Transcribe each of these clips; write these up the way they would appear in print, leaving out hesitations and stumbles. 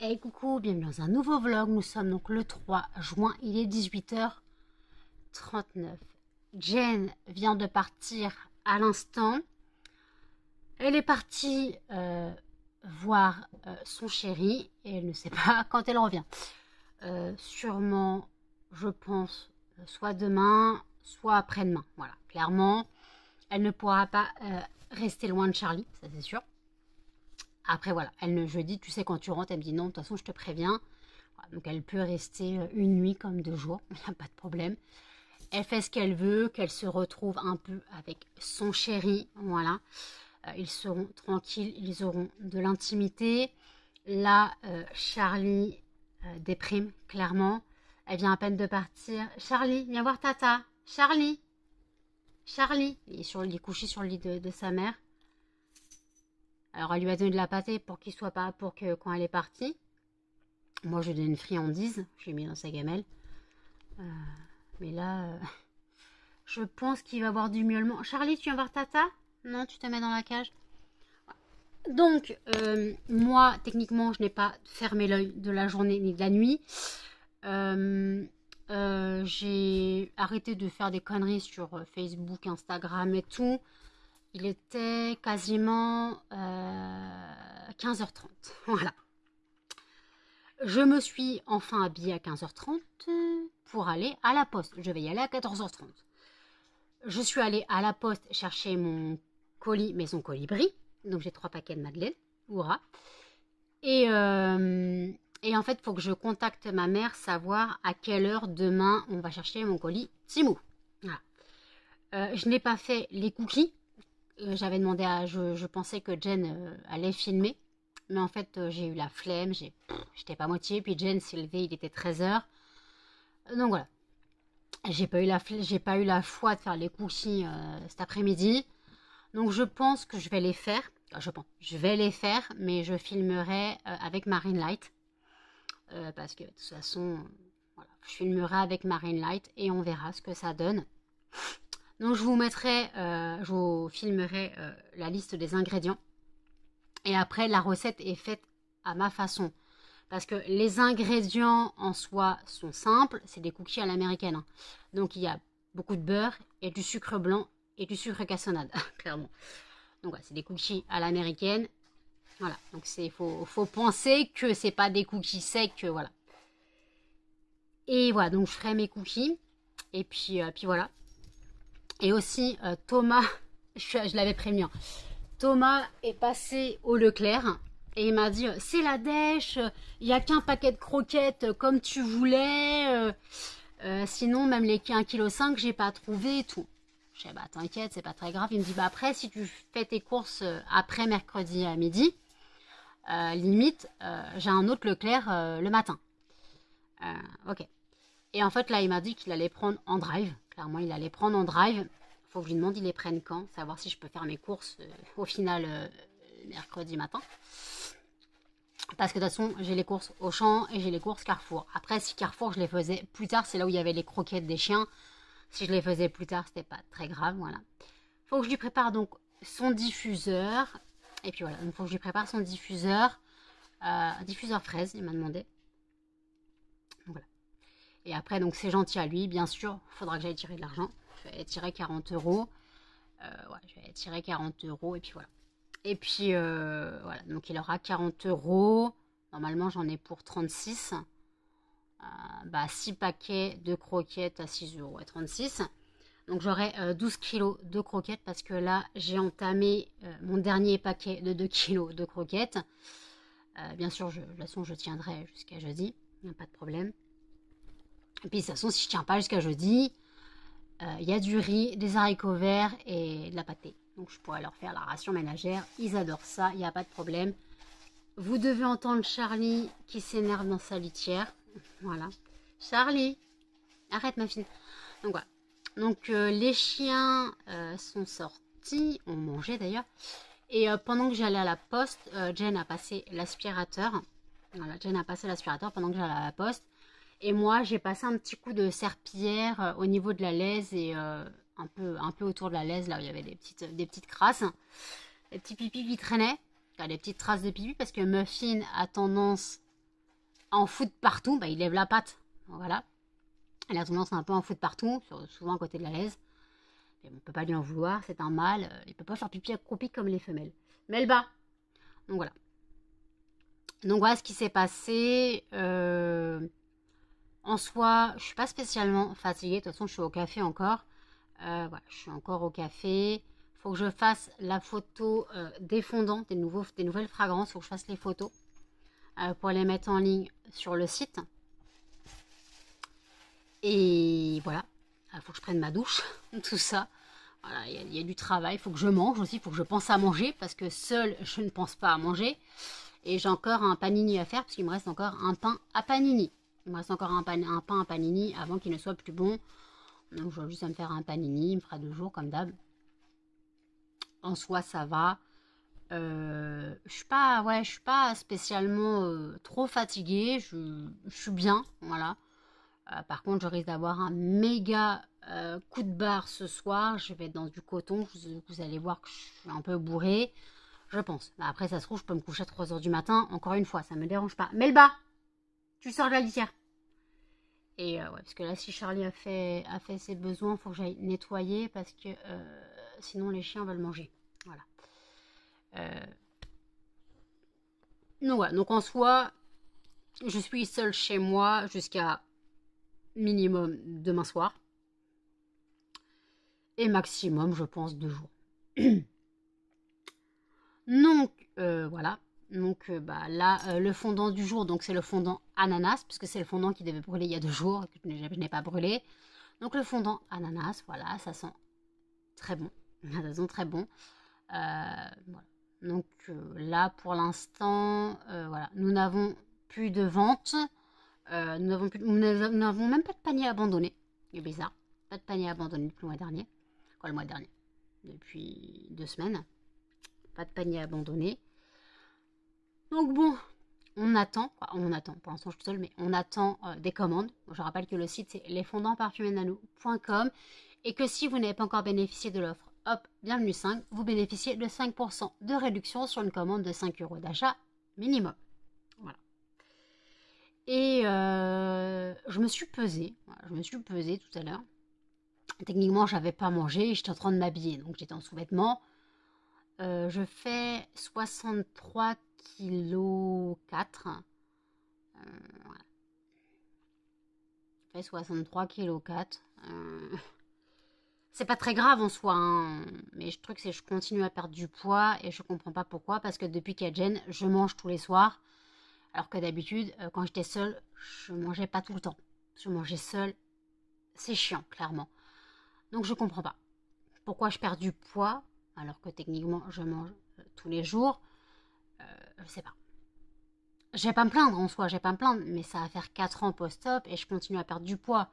Hey coucou, bienvenue dans un nouveau vlog. Nous sommes donc le 3 juin, il est 18h39. Jen vient de partir à l'instant. Elle est partie voir son chéri et elle ne sait pas quand elle revient. Sûrement, je pense, soit demain, soit après-demain. Voilà, clairement, elle ne pourra pas rester loin de Charlie, ça c'est sûr. Après, voilà, je dis, tu sais, quand tu rentres, elle me dit non, de toute façon, je te préviens. Voilà, donc, elle peut rester une nuit comme 2 jours, il n'y a pas de problème. Elle fait ce qu'elle veut, qu'elle se retrouve un peu avec son chéri, voilà. Ils seront tranquilles, ils auront de l'intimité. Là, Charlie déprime, clairement. Elle vient à peine de partir. Charlie, viens voir Tata. Charlie. Charlie. Il est couché sur le lit de sa mère. Alors, elle lui a donné de la pâtée pour qu'il soit pas, pour que quand elle est partie. Moi, je lui ai donné une friandise. Je l'ai mis dans sa gamelle. Mais là, je pense qu'il va avoir du miaulement. Charlie, tu viens voir Tata? Non, tu te mets dans la cage. Donc, moi, techniquement, je n'ai pas fermé l'œil de la journée ni de la nuit. J'ai arrêté de faire des conneries sur Facebook, Instagram et tout. Il était quasiment 15h30. Voilà. Je me suis enfin habillée à 15h30 pour aller à la poste. Je vais y aller à 14h30. Je suis allée à la poste chercher mon colis Maison Colibri. Donc j'ai 3 paquets de Madeleine. Hurrah. Et en fait, il faut que je contacte ma mère, savoir à quelle heure demain on va chercher mon colis Timou. Voilà. Je n'ai pas fait les cookies. J'avais demandé je pensais que Jen allait filmer, mais en fait j'ai eu la flemme, j'étais pas motivée, puis Jen s'est levée, il était 13h, donc voilà, j'ai pas eu la foi de faire les cookies cet après-midi, donc je pense que je vais les faire, mais je filmerai avec Marine Light, parce que de toute façon, voilà, je filmerai avec Marine Light et on verra ce que ça donne. Donc je vous filmerai la liste des ingrédients. Et après, la recette est faite à ma façon. Parce que les ingrédients en soi sont simples. C'est des cookies à l'américaine. Hein. Donc il y a beaucoup de beurre et du sucre blanc et du sucre cassonade, clairement. Donc voilà, c'est des cookies à l'américaine. Voilà, donc faut penser que c'est pas des cookies secs, voilà. Et voilà, donc je ferai mes cookies. Et puis voilà. Et aussi, Thomas, je l'avais prévenu, hein. Thomas est passé au Leclerc et il m'a dit c'est la dèche, il n'y a qu'un paquet de croquettes comme tu voulais, sinon même les 1,5 kg j'ai pas trouvé et tout. Je dis bah t'inquiète, c'est pas très grave. Il me dit bah après si tu fais tes courses après mercredi à midi, limite j'ai un autre Leclerc le matin. Ok. Et en fait là il m'a dit qu'il allait prendre en drive. Clairement il allait prendre en drive. Faut que je lui demande ils les prennent quand, savoir si je peux faire mes courses au final mercredi matin. Parce que de toute façon, j'ai les courses Auchan et j'ai les courses Carrefour. Après, si Carrefour, je les faisais plus tard, c'est là où il y avait les croquettes des chiens. Si je les faisais plus tard, c'était pas très grave, voilà. Faut que je lui prépare donc son diffuseur. Et puis voilà, donc faut que je lui prépare son diffuseur. Un diffuseur fraise, il m'a demandé. Donc voilà. Et après, donc c'est gentil à lui, bien sûr, il faudra que j'aille tirer de l'argent. Je vais tirer 40 euros. Ouais, je vais tirer 40 euros et puis voilà. Et puis voilà, donc il aura 40 euros. Normalement, j'en ai pour 36. 6 paquets de croquettes à 6 euros et 36. Donc j'aurai 12 kilos de croquettes parce que là, j'ai entamé mon dernier paquet de 2 kilos de croquettes. Bien sûr, de toute façon, je tiendrai jusqu'à jeudi. Il n'y a pas de problème. Et puis de toute façon, si je ne tiens pas jusqu'à jeudi, il y a du riz, des haricots verts et de la pâtée. Donc je pourrais leur faire la ration ménagère. Ils adorent ça, il n'y a pas de problème. Vous devez entendre Charlie qui s'énerve dans sa litière. Voilà. Charlie, arrête ma fille. Donc voilà. Donc les chiens sont sortis, ont mangé d'ailleurs. Et pendant que j'allais à la poste, Jen a passé l'aspirateur. Voilà, Jen a passé l'aspirateur pendant que j'allais à la poste. Et moi, j'ai passé un petit coup de serpillière au niveau de la laise et un peu autour de la laise, là où il y avait des petites crasses. Des petits pipis qui traînaient. Des petites traces de pipi parce que Muffin a tendance en foutre partout, bah, il lève la patte. Voilà. Elle a tendance à un peu en foutre partout, souvent à côté de la laise. Mais on ne peut pas lui en vouloir, c'est un mâle. Il ne peut pas faire pipi accroupi comme les femelles. Mais elle bat. Donc voilà. Donc voilà ce qui s'est passé. En soi, je ne suis pas spécialement fatiguée. De toute façon, je suis au café encore. Voilà, je suis encore au café. Il faut que je fasse la photo des fondants, des nouvelles fragrances. Il faut que je fasse les photos pour les mettre en ligne sur le site. Et voilà, il faut que je prenne ma douche, tout ça. Voilà, il y a du travail, il faut que je mange aussi, il faut que je pense à manger, parce que seule, je ne pense pas à manger. Et j'ai encore un panini à faire, parce qu'il me reste encore un pain à panini. Il me reste encore un pain à panini avant qu'il ne soit plus bon. Donc je vais juste me faire un panini, il me fera 2 jours comme d'hab. En soi, ça va. Je suis pas spécialement trop fatiguée, je suis bien, voilà. Par contre, je risque d'avoir un méga coup de barre ce soir. Je vais être dans du coton. Vous allez voir que je suis un peu bourrée. Je pense. Bah, après, ça se trouve, je peux me coucher à 3 h du matin. Encore une fois, ça ne me dérange pas. Melba, tu sors de la litière. Et ouais, parce que là, si Charlie a fait ses besoins, il faut que j'aille nettoyer parce que sinon les chiens veulent manger. Voilà. Donc voilà. Donc en soi, je suis seule chez moi jusqu'à minimum demain soir. Et maximum, je pense, 2 jours. Donc, voilà. Donc, bah, là, le fondant du jour, donc c'est le fondant ananas, puisque c'est le fondant qui devait brûler il y a 2 jours, et que je n'ai pas brûlé. Donc, le fondant ananas, voilà, ça sent très bon. Ça sent très bon. Voilà. Donc, là, pour l'instant, voilà, nous n'avons plus de vente. Nous n'avons même pas de panier abandonné. C'est bizarre. Pas de panier abandonné depuis le mois dernier. Quoi, le mois dernier? Depuis 2 semaines. Pas de panier abandonné. Donc bon, on attend. Enfin, on attend. Pour l'instant, je suis seule, mais on attend des commandes. Je rappelle que le site, c'est lesfondantparfumésnano.com et que si vous n'avez pas encore bénéficié de l'offre Hop, bienvenue 5, vous bénéficiez de 5% de réduction sur une commande de 5 € d'achat minimum. Voilà. Et je me suis pesée. Voilà, je me suis pesée tout à l'heure. Techniquement, j'avais pas mangé, j'étais en train de m'habiller, donc j'étais en sous-vêtements. Je fais 63 kg 4. Voilà. Je fais 63 kg 4. C'est pas très grave en soi, hein, mais le truc c'est que je continue à perdre du poids et je comprends pas pourquoi, parce que depuis qu'il y a Jen, je mange tous les soirs, alors que d'habitude, quand j'étais seule, je mangeais pas tout le temps. Je mangeais seule, c'est chiant, clairement. Donc je comprends pas pourquoi je perds du poids, alors que techniquement je mange tous les jours. Je sais pas. Je vais pas me plaindre en soi, je vais pas me plaindre, mais ça va faire 4 ans post-op et je continue à perdre du poids.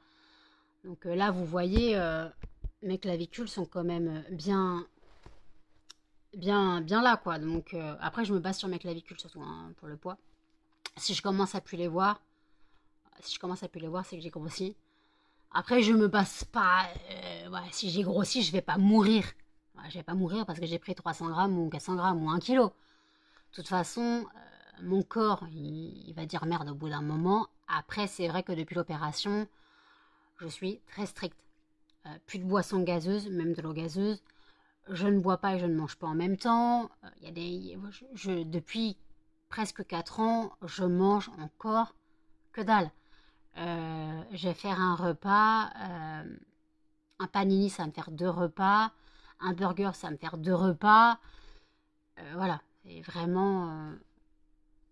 Donc là, vous voyez, mes clavicules sont quand même bien là, quoi. Donc après, je me base sur mes clavicules surtout, hein, pour le poids. Si je commence à plus les voir, c'est que j'ai grossi. Après, je me base pas. Ouais, si j'ai grossi, je vais pas mourir. Ouais, je vais pas mourir parce que j'ai pris 300 grammes ou 400 grammes ou 1 kilo. De toute façon, mon corps, il va dire merde au bout d'un moment. Après, c'est vrai que depuis l'opération, je suis très stricte. Plus de boissons gazeuses, même de l'eau gazeuse. Je ne bois pas et je ne mange pas en même temps. Depuis presque 4 ans, je mange encore que dalle. Je vais faire un repas. Un panini, ça va me faire 2 repas. Un burger, ça va me faire 2 repas. Voilà. Et vraiment,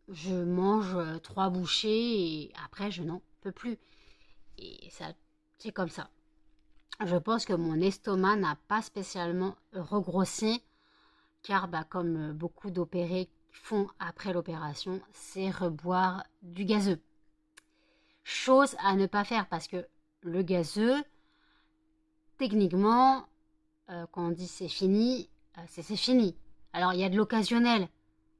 je mange 3 bouchées et après, je n'en peux plus. Et ça, c'est comme ça. Je pense que mon estomac n'a pas spécialement regrossi, car comme beaucoup d'opérés font après l'opération, c'est reboire du gazeux. Chose à ne pas faire, parce que le gazeux, techniquement, quand on dit c'est fini, c'est fini. Alors il y a de l'occasionnel.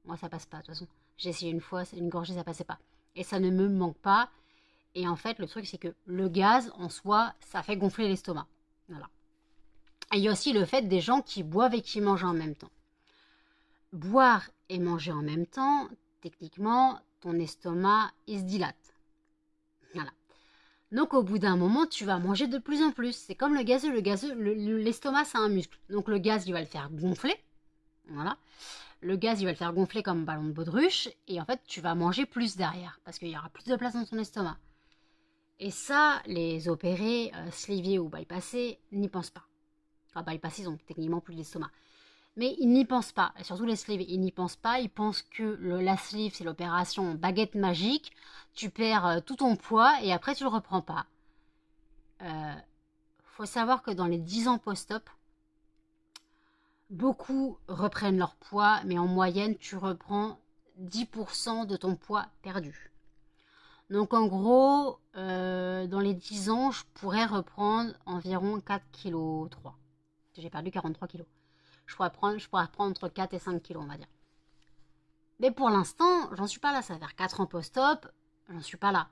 Moi ça passe pas, de toute façon. J'ai essayé une fois, une gorgée, ça passait pas. Et ça ne me manque pas. Et en fait, le truc, c'est que le gaz, en soi, ça fait gonfler l'estomac. Voilà. Et il y a aussi le fait des gens qui boivent et qui mangent en même temps. Boire et manger en même temps, techniquement, ton estomac, il se dilate. Donc au bout d'un moment, tu vas manger de plus en plus. C'est comme le gazeux. L'estomac, c'est un muscle. Donc le gaz, il va le faire gonfler. Voilà. Le gaz, il va le faire gonfler comme un ballon de baudruche. Et en fait, tu vas manger plus derrière. Parce qu'il y aura plus de place dans ton estomac. Et ça, les opérés, sleevés ou bypassés, n'y pensent pas. Enfin, bypassés, ils ont techniquement plus d'estomac. Mais ils n'y pensent pas. Et surtout les sleeves, ils n'y pensent pas. Ils pensent que la sleeve, c'est l'opération baguette magique. Tu perds tout ton poids et après, tu le reprends pas. Faut savoir que dans les 10 ans post-op, beaucoup reprennent leur poids, mais en moyenne, tu reprends 10% de ton poids perdu. Donc en gros, dans les 10 ans, je pourrais reprendre environ 4,3 kg. J'ai perdu 43 kg. Je pourrais reprendre entre 4 et 5 kg, on va dire. Mais pour l'instant, j'en suis pas là. Ça va faire 4 ans post-op, j'en suis pas là.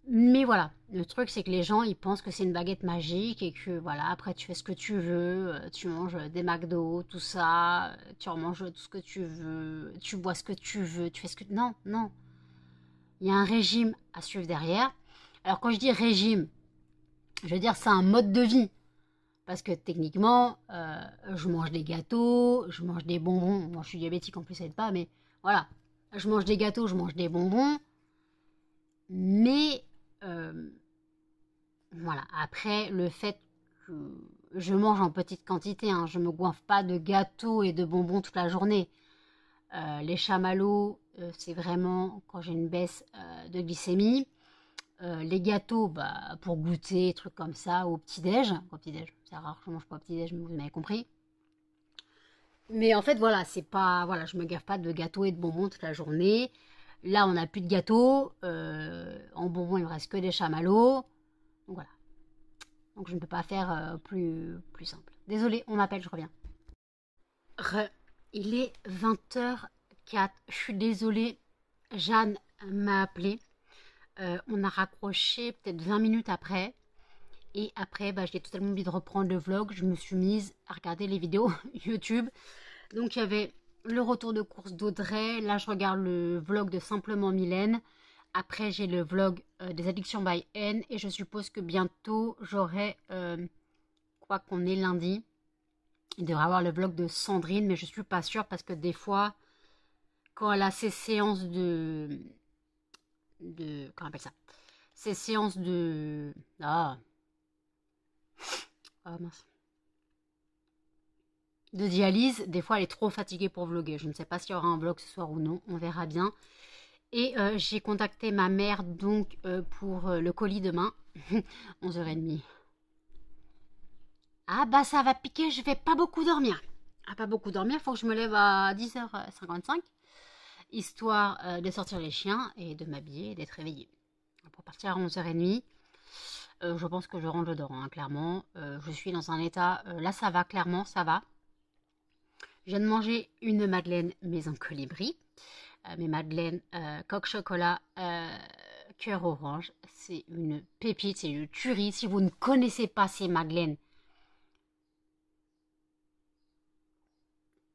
Mais voilà, le truc c'est que les gens ils pensent que c'est une baguette magique et que voilà, après tu fais ce que tu veux, tu manges des McDo, tout ça, tu remanges tout ce que tu veux, tu bois ce que tu veux, tu fais ce que... Non, non. Il y a un régime à suivre derrière. Alors quand je dis régime, je veux dire c'est un mode de vie. Parce que techniquement, je mange des gâteaux, je mange des bonbons. Moi je suis diabétique en plus, ça aide pas, mais voilà. Je mange des gâteaux, je mange des bonbons. Mais voilà, après le fait que je mange en petite quantité, hein, je me goinfre pas de gâteaux et de bonbons toute la journée. Les chamallows, c'est vraiment quand j'ai une baisse de glycémie. Les gâteaux, bah, pour goûter, trucs comme ça, au petit-déj. Au petit-déj, c'est rare que je mange pas au petit-déj, mais vous m'avez compris. Mais en fait, voilà, c'est pas, voilà, je me gaffe pas de gâteaux et de bonbons toute la journée. Là, on n'a plus de gâteaux. En bonbons, il me reste que des chamallows. Donc voilà. Donc je ne peux pas faire plus simple. Désolée, on m'appelle, je reviens. Il est 20h04. Je suis désolée. Jeanne m'a appelé. On a raccroché peut-être 20 minutes après. Et après, bah, j'ai totalement envie de reprendre le vlog. Je me suis mise à regarder les vidéos YouTube. Donc il y avait le retour de course d'Audrey. Là, je regarde le vlog de Simplement Mylène. Après, j'ai le vlog des addictions by N. Et je suppose que bientôt, j'aurai, quoi qu'on est lundi, il devrait avoir le vlog de Sandrine. Mais je suis pas sûre parce que des fois, quand elle a ses séances comment on appelle ça? Ces séances de... mince. De dialyse, des fois elle est trop fatiguée pour vlogger. Je ne sais pas s'il y aura un vlog ce soir ou non, on verra bien. Et j'ai contacté ma mère donc pour le colis demain, 11h30. Ah bah ça va piquer, je vais pas beaucoup dormir. Ah, pas beaucoup dormir, il faut que je me lève à 10h55, histoire de sortir les chiens et de m'habiller et d'être réveillée. Pour partir à 11h30, je pense que je rentre dedans, hein, clairement. Je suis dans un état, là ça va, clairement, ça va. Je viens de manger une madeleine maison colibri. Mes madeleines coque chocolat cœur orange. C'est une pépite, c'est une tuerie. Si vous ne connaissez pas ces madeleines,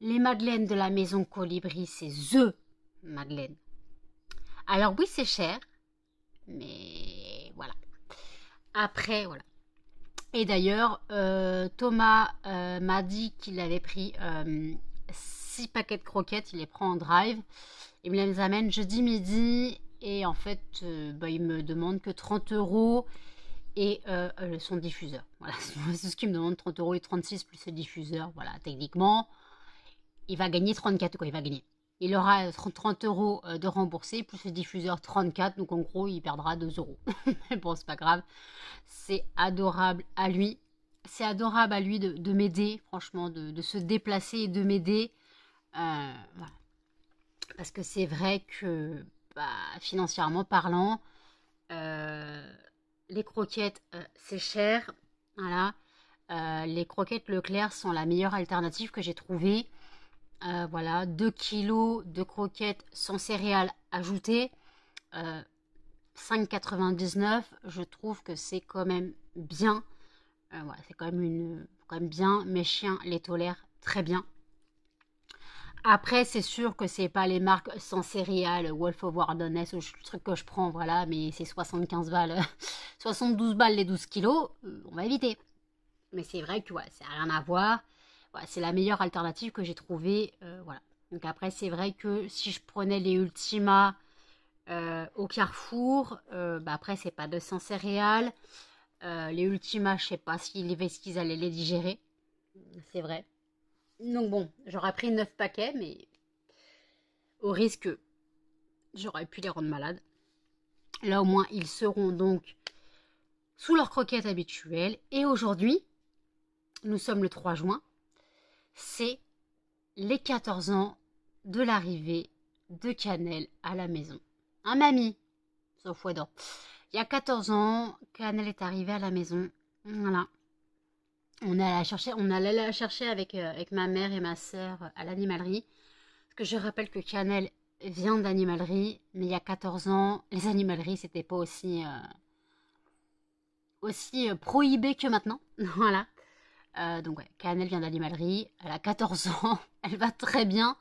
les madeleines de la maison colibri, c'est THE madeleine. Alors oui, c'est cher, mais voilà. Après, voilà. Et d'ailleurs, Thomas m'a dit qu'il avait pris 6 paquets de croquettes, il les prend en drive. Il me les amène jeudi midi et en fait, il me demande que 30 € et son diffuseur. Voilà, c'est ce qu'il me demande, 30 € et 36 plus le diffuseur. Voilà, techniquement, il va gagner 34, quoi, il va gagner. Il aura 30 € de remboursé, plus le diffuseur 34, donc en gros, il perdra 2 €. Mais bon, c'est pas grave. C'est adorable à lui. C'est adorable à lui de m'aider, franchement, de se déplacer et de m'aider. Voilà. Parce que c'est vrai que, financièrement parlant, les croquettes, c'est cher. Voilà. Les croquettes Leclerc sont la meilleure alternative que j'ai trouvée. Voilà, 2 kilos de croquettes sans céréales ajoutées, 5,99. Je trouve que c'est quand même bien. Voilà, c'est quand même bien. Mes chiens les tolèrent très bien. Après, c'est sûr que c'est pas les marques sans céréales, Wolf of Wardonness ou le truc que je prends, voilà, mais c'est 75 balles, 72 balles les 12 kilos, on va éviter. Mais c'est vrai que voilà, ça n'a rien à voir. Voilà, c'est la meilleure alternative que j'ai trouvée, voilà. Donc après, c'est vrai que si je prenais les Ultima au Carrefour, bah après, c'est pas de sans céréales. Les Ultima, je sais pas est-ce qu'ils allaient les digérer, c'est vrai. Donc bon, j'aurais pris 9 paquets, mais au risque, j'aurais pu les rendre malades. Là au moins, ils seront donc sous leur croquette habituelle. Et aujourd'hui, nous sommes le 3 juin, c'est les 14 ans de l'arrivée de Cannelle à la maison. Hein, mamie? Sauf Fouador. Il y a 14 ans, Cannelle est arrivée à la maison. Voilà. On allait la chercher avec ma mère et ma sœur à l'animalerie. Parce que je rappelle que Cannelle vient d'animalerie, mais il y a 14 ans, les animaleries, c'était pas aussi prohibé que maintenant. Voilà. Donc ouais, Cannelle vient d'animalerie, elle a 14 ans, elle va très bien,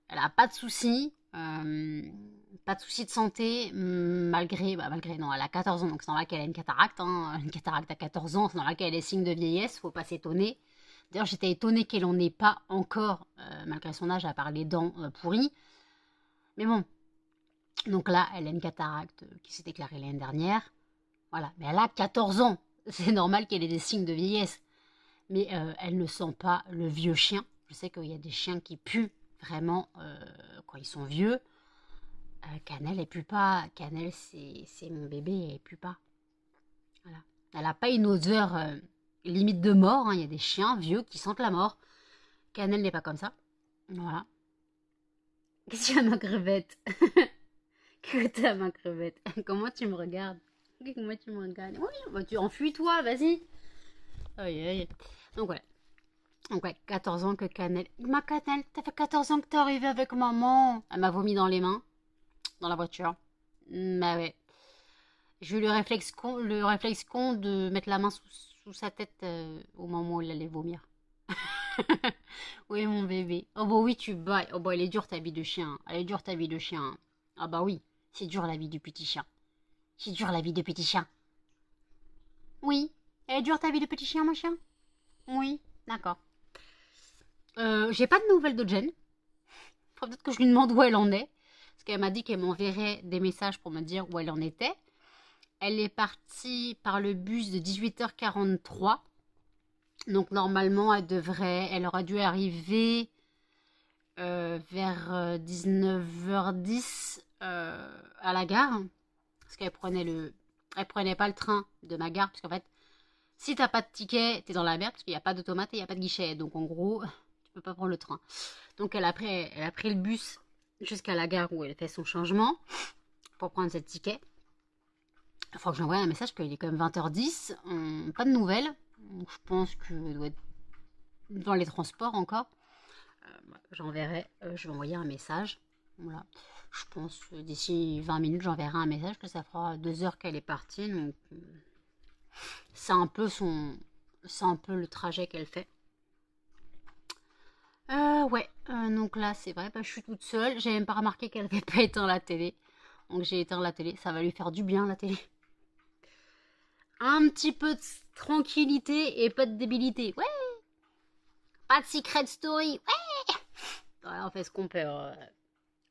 elle a pas de soucis, pas de soucis de santé, malgré non, elle a 14 ans, donc c'est normal qu'elle ait une cataracte, hein, une cataracte à 14 ans, c'est normal qu'elle ait des signes de vieillesse, faut pas s'étonner. D'ailleurs, j'étais étonnée qu'elle en ait pas encore, malgré son âge, à part les dents pourries. Mais bon, donc là, elle a une cataracte qui s'est déclarée l'année dernière. Voilà, mais elle a 14 ans. C'est normal qu'elle ait des signes de vieillesse. Mais elle ne sent pas le vieux chien. Je sais qu'il y a des chiens qui puent vraiment quand ils sont vieux. Cannelle, elle pue pas. Cannelle, c'est mon bébé, elle pue pas. Voilà. Elle n'a pas une odeur limite de mort. Hein. Il y a des chiens vieux qui sentent la mort. Cannelle n'est pas comme ça. Voilà. Qu'est-ce qu'il y a, ma crevette? Que t'as, ma crevette? Comment tu me regardes? Comment tu me regardes? Oui, bah, tu enfuis-toi, vas-y. Aïe, aïe. Donc voilà. Donc ouais, 14 ans que Cannelle... Ma Cannelle, t'as fait 14 ans que t'es arrivée avec maman. Elle m'a vomi dans les mains, dans la voiture. Bah ouais. J'ai eu le réflexe con de mettre la main sous sa tête au moment où elle allait vomir. Oui, mon bébé. Oh bah oui, tu bailles. Oh bah elle est dure ta vie de chien. Elle est dure ta vie de chien. Ah bah oui, c'est dur la vie du petit chien. C'est dur la vie de petit chien. Oui. Elle est dure ta vie de petit chien, mon chien? Oui, d'accord. J'ai pas de nouvelles de Jen. Faut peut-être que je lui demande où elle en est. Parce qu'elle m'a dit qu'elle m'enverrait des messages pour me dire où elle en était. Elle est partie par le bus de 18h43. Donc normalement, elle aurait dû arriver vers 19h10 à la gare. Parce qu'elle prenait pas le train de ma gare. Parce qu'en fait, si t'as pas de ticket, t'es dans la merde. Parce qu'il n'y a pas d'automate et il n'y a pas de guichet. Donc en gros, tu peux pas prendre le train. Donc elle a pris le bus jusqu'à la gare où elle fait son changement pour prendre cette ticket. Il faut que j'envoie un message qu'il est quand même 20h10, pas de nouvelles. Donc, je pense qu'elle doit être dans les transports encore. J'enverrai, je vais envoyer un message. Voilà. Je pense que d'ici 20 minutes, j'enverrai un message que ça fera 2 heures qu'elle est partie. Donc c'est un peu le trajet qu'elle fait. Ouais, donc là c'est vrai, je suis toute seule. J'ai même pas remarqué qu'elle avait pas éteint la télé. Donc j'ai éteint la télé, ça va lui faire du bien la télé. Un petit peu de tranquillité et pas de débilité. Ouais. Pas de secret story. Ouais. Ouais, on fait ce qu'on peut.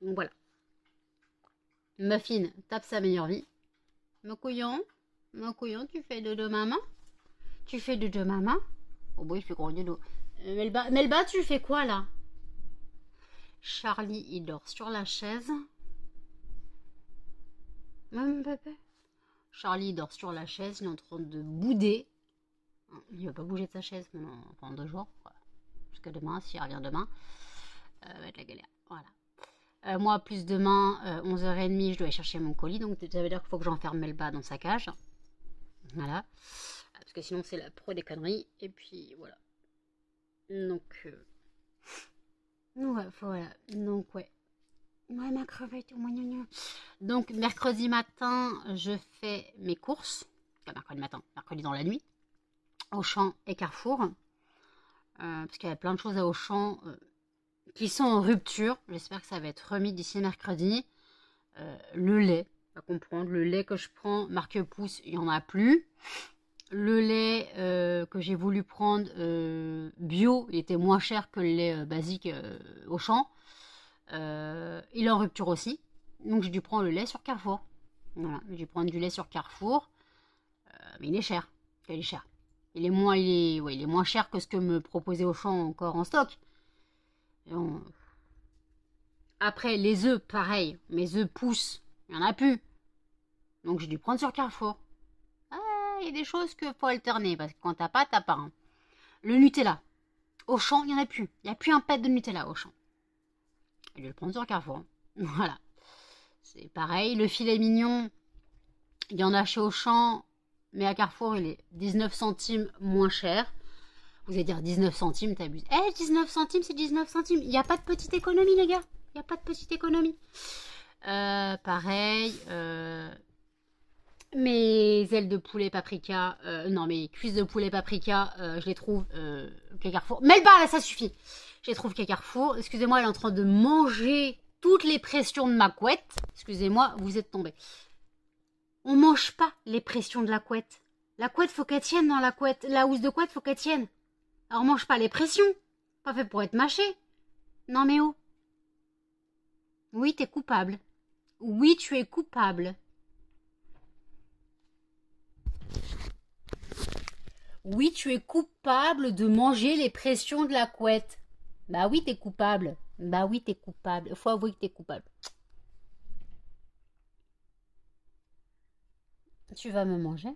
Donc voilà. Muffin tape sa meilleure vie. Mon couillon, tu fais dodo maman? Tu fais dodo maman? Oh boy, il fait gros dodo. Melba, tu fais quoi là? Charlie, il dort sur la chaise. Même pépé. Charlie il dort sur la chaise, il est en train de bouder. Il va pas bouger de sa chaise pendant 2 jours. Jusqu'à demain, s'il revient demain. Va être la galère. Voilà. Moi, plus demain, 11h30, je dois aller chercher mon colis. Donc ça veut dire qu'il faut que j'enferme Melba dans sa cage. Voilà. Parce que sinon, c'est la pro des conneries. Et puis, voilà. Donc, ouais, voilà. Donc, ouais. Ouais, ma crevette, donc, mercredi matin, je fais mes courses. Enfin, mercredi matin, mercredi dans la nuit. Auchan et Carrefour. Parce qu'il y a plein de choses à Auchan qui sont en rupture. J'espère que ça va être remis d'ici mercredi. Le lait, à comprendre, le lait que je prends, marque Pouce, il n'y en a plus. Le lait que j'ai voulu prendre bio, il était moins cher que le lait basique Auchan. Il est en rupture aussi. Donc j'ai dû prendre le lait sur Carrefour. Voilà, j'ai dû prendre du lait sur Carrefour. Mais il est cher. Il est cher. Il est moins cher que ce que me proposait Auchan encore en stock. Après, les œufs, pareil. Mes œufs poussent. Il n'y en a plus. Donc j'ai dû prendre sur Carrefour. Il y a des choses qu'il faut alterner. Parce que quand t'as pas, t'as pas. Hein. Le Nutella. Auchan, il n'y en a plus. Il n'y a plus un pet de Nutella Auchan. Je vais le prendre sur Carrefour. Hein. Voilà. C'est pareil. Le filet mignon, il y en a chez Auchan. Mais à Carrefour, il est 19 centimes moins cher. Vous allez dire 19 centimes, t'abuses. 19 centimes, c'est 19 centimes. Il n'y a pas de petite économie, les gars. Il n'y a pas de petite économie. Pareil. Mes ailes de poulet paprika. Non, mes cuisses de poulet paprika, je les trouve qu'à Carrefour. Melba, là, ça suffit. Je les trouve qu'à Carrefour. Excusez-moi, elle est en train de manger toutes les pressions de ma couette. Excusez-moi, vous êtes tombés. On mange pas les pressions de la couette. La couette, faut qu'elle tienne dans la couette. La housse de couette, faut qu'elle tienne. Alors, on mange pas les pressions. Pas fait pour être mâché. Non, mais oh. Oui, t'es coupable. Oui, tu es coupable. Oui, tu es coupable de manger les pressions de la couette. Bah oui, t'es coupable. Bah oui, t'es coupable. Faut avouer que t'es coupable. Tu vas me manger?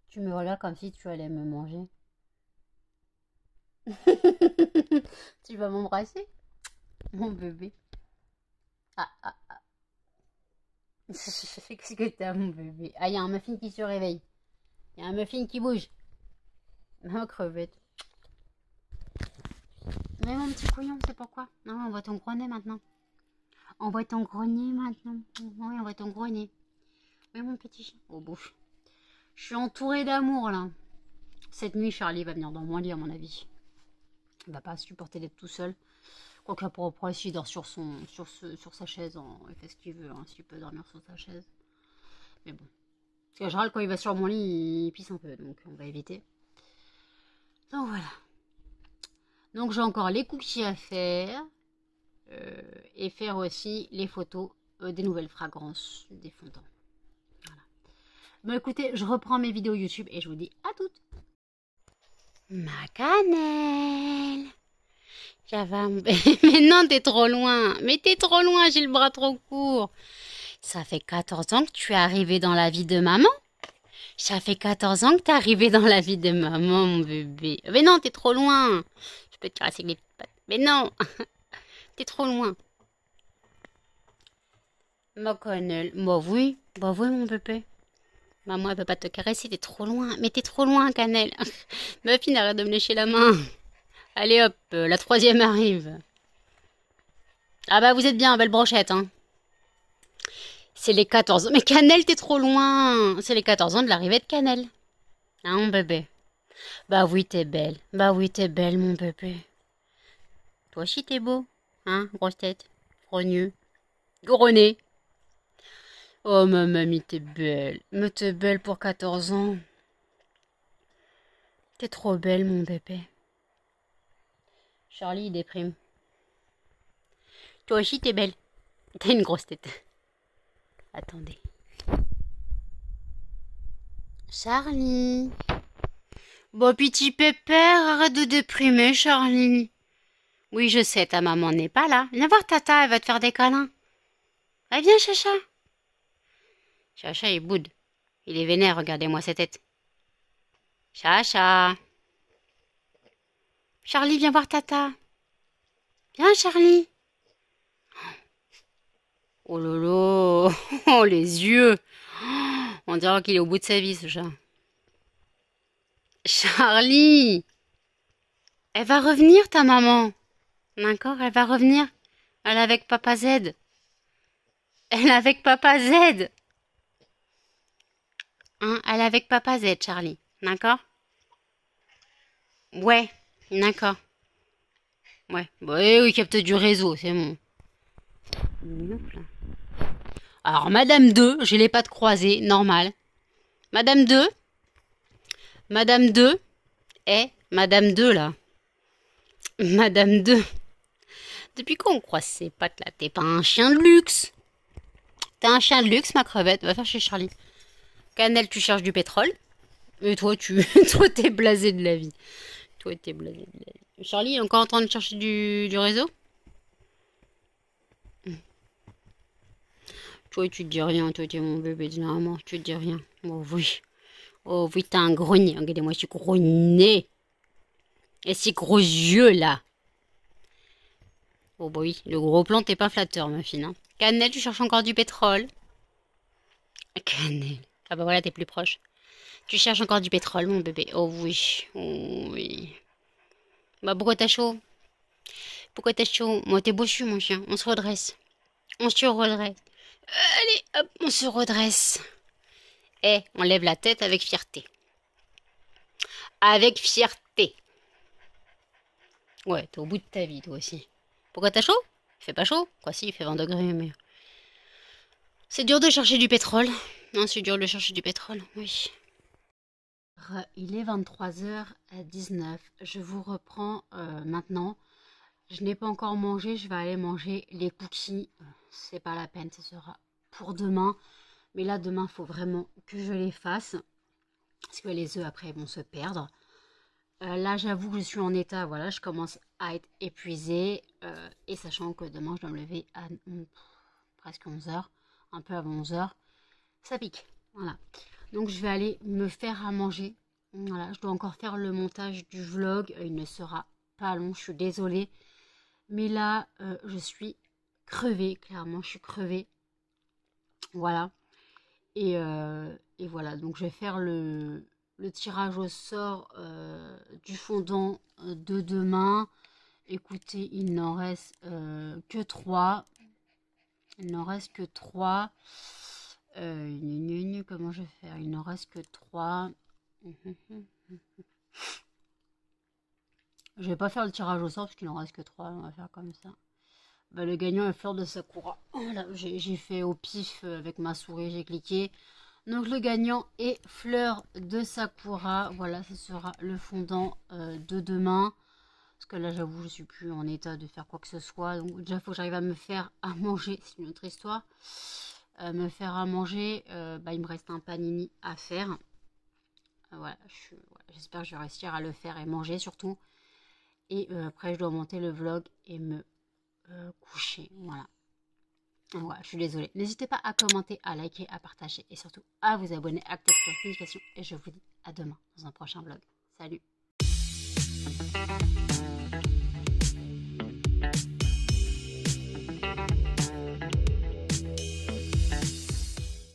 Tu me regardes comme si tu allais me manger. Tu vas m'embrasser? Mon bébé. Ah. Qu'est-ce que t'as, mon bébé? Ah, il y a un muffin qui se réveille. Il y a un muffin qui bouge. Oh, crevette. Mais mon petit couillon, c'est pourquoi? Non, on voit ton gros nez maintenant. On voit ton gros nez maintenant. Oui, on voit ton gros nez. Oui, mon petit chien. Oh, bouffe. Je suis entourée d'amour, là. Cette nuit, Charlie va venir dans mon lit, à mon avis. Il va pas supporter d'être tout seul. Quoique pour il dort sur sa chaise. Il fait ce qu'il veut, hein, s'il peut dormir sur sa chaise. Mais bon. Parce qu'en général, quand il va sur mon lit, il pisse un peu. Donc, on va éviter. Donc, voilà. Donc, j'ai encore les cookies à faire. Et faire aussi les photos des nouvelles fragrances des fondants. Voilà. Bon, écoutez, je reprends mes vidéos YouTube et je vous dis à toutes. Ma cannelle. Ça va. Mais non, t'es trop loin. Mais t'es trop loin, j'ai le bras trop court. Ça fait 14 ans que tu es arrivé dans la vie de maman. Ça fait 14 ans que t'es arrivé dans la vie de maman, mon bébé. Mais non, t'es trop loin. Je peux te caresser les petites pattes. Mais non. T'es trop loin. Ma cannelle. Bah oui, mon bébé. Maman, elle peut pas te caresser, t'es trop loin. Mais t'es trop loin, cannelle. Ma fille, arrête de me lécher la main. Allez hop, la troisième arrive. Ah bah vous êtes bien, belle brochette, hein. C'est les 14 ans. Mais Cannelle, t'es trop loin. C'est les 14 ans de l'arrivée de Cannelle. Hein, mon bébé? Bah oui, t'es belle. Bah oui, t'es belle, mon bébé. Toi aussi, t'es beau. Hein, grosse tête. Rogneux. Gros nez. Oh, ma mamie, t'es belle. Mais t'es belle pour 14 ans. T'es trop belle, mon bébé. Charlie, il déprime. Toi aussi, t'es belle. T'as une grosse tête. Attendez. Charlie. Bon, petit pépère, arrête de déprimer, Charlie. Oui, je sais, ta maman n'est pas là. Viens voir Tata, elle va te faire des câlins. Ah, viens, Chacha. Chacha, il boude. Il est vénère, regardez-moi sa tête. Chacha. Charlie, viens voir Tata. Viens, Charlie. Oh lolo. Oh, les yeux. On dirait qu'il est au bout de sa vie, ce chat. Charlie. Elle va revenir, ta maman. D'accord, elle va revenir. Elle est avec Papa Z. Elle est avec Papa Z. Hein, elle est avec Papa Z, Charlie. D'accord? Ouais, d'accord. Ouais, bah, oui, oui, capte du réseau, c'est bon. Hop là. Alors, Madame 2, j'ai les pattes croisées, normal. Madame 2, Madame 2, Madame 2 là. Madame 2. Depuis quand on croise ces pattes là? T'es pas un chien de luxe. T'es un chien de luxe, ma crevette. Va faire chez Charlie. Cannelle, tu cherches du pétrole. Et toi, toi, t'es blasé de la vie. Toi, t'es blasé de la vie. Charlie est encore en train de chercher du réseau? Toi, tu te dis rien. Toi, t'es mon bébé de maman. Tu te dis rien. Oh oui. Oh oui, t'as un gros nez. Regardez-moi ce gros nez. Et ces gros yeux, là. Oh bah oui, le gros plan, t'es pas flatteur, ma fille. Hein. Cannelle, tu cherches encore du pétrole? Cannelle. Ah bah voilà, t'es plus proche. Tu cherches encore du pétrole, mon bébé. Oh oui. Oh oui. Bah pourquoi t'as chaud? Pourquoi t'as chaud? Moi, t'es bossu, mon chien. On se redresse. On se redresse. Allez, hop, on se redresse. Eh, on lève la tête avec fierté. Avec fierté. Ouais, t'es au bout de ta vie, toi aussi. Pourquoi t'as chaud? Il fait pas chaud? Quoi, si, il fait 20 degrés, mais... C'est dur de chercher du pétrole. Non, c'est dur de chercher du pétrole, oui. Il est 23h19. Je vous reprends maintenant. Je n'ai pas encore mangé. Je vais aller manger les cookies. C'est pas la peine, ce sera pour demain. Mais là, demain, il faut vraiment que je les fasse. Parce que les œufs, après, vont se perdre. Là, j'avoue que je suis en état. Voilà, je commence à être épuisée. Et sachant que demain, je dois me lever à presque 11h. Un peu avant 11h. Ça pique. Voilà. Donc, je vais aller me faire à manger. Voilà, je dois encore faire le montage du vlog. Il ne sera pas long, je suis désolée. Mais là, je suis crevée, clairement, je suis crevée. Voilà. Et voilà, donc je vais faire le tirage au sort du fondant de demain. Écoutez, il n'en reste que 3. Il n'en reste que 3. Comment je vais faire? Il n'en reste que 3. Je vais pas faire le tirage au sort parce qu'il n'en reste que 3. On va faire comme ça. Bah, le gagnant est Fleur de Sakura. Voilà, j'ai fait au pif avec ma souris, j'ai cliqué. Donc le gagnant est Fleur de Sakura. Voilà, ce sera le fondant de demain. Parce que là, j'avoue, je suis plus en état de faire quoi que ce soit. Donc déjà, il faut que j'arrive à me faire à manger. C'est une autre histoire. Me faire à manger, bah, il me reste un panini à faire. Voilà, j'espère que je vais réussir à le faire et manger surtout. Et après, je dois monter le vlog et me coucher. Voilà. Ouais, je suis désolée. N'hésitez pas à commenter, à liker, à partager et surtout à vous abonner, à activer les notifications. Et je vous dis à demain dans un prochain vlog. Salut!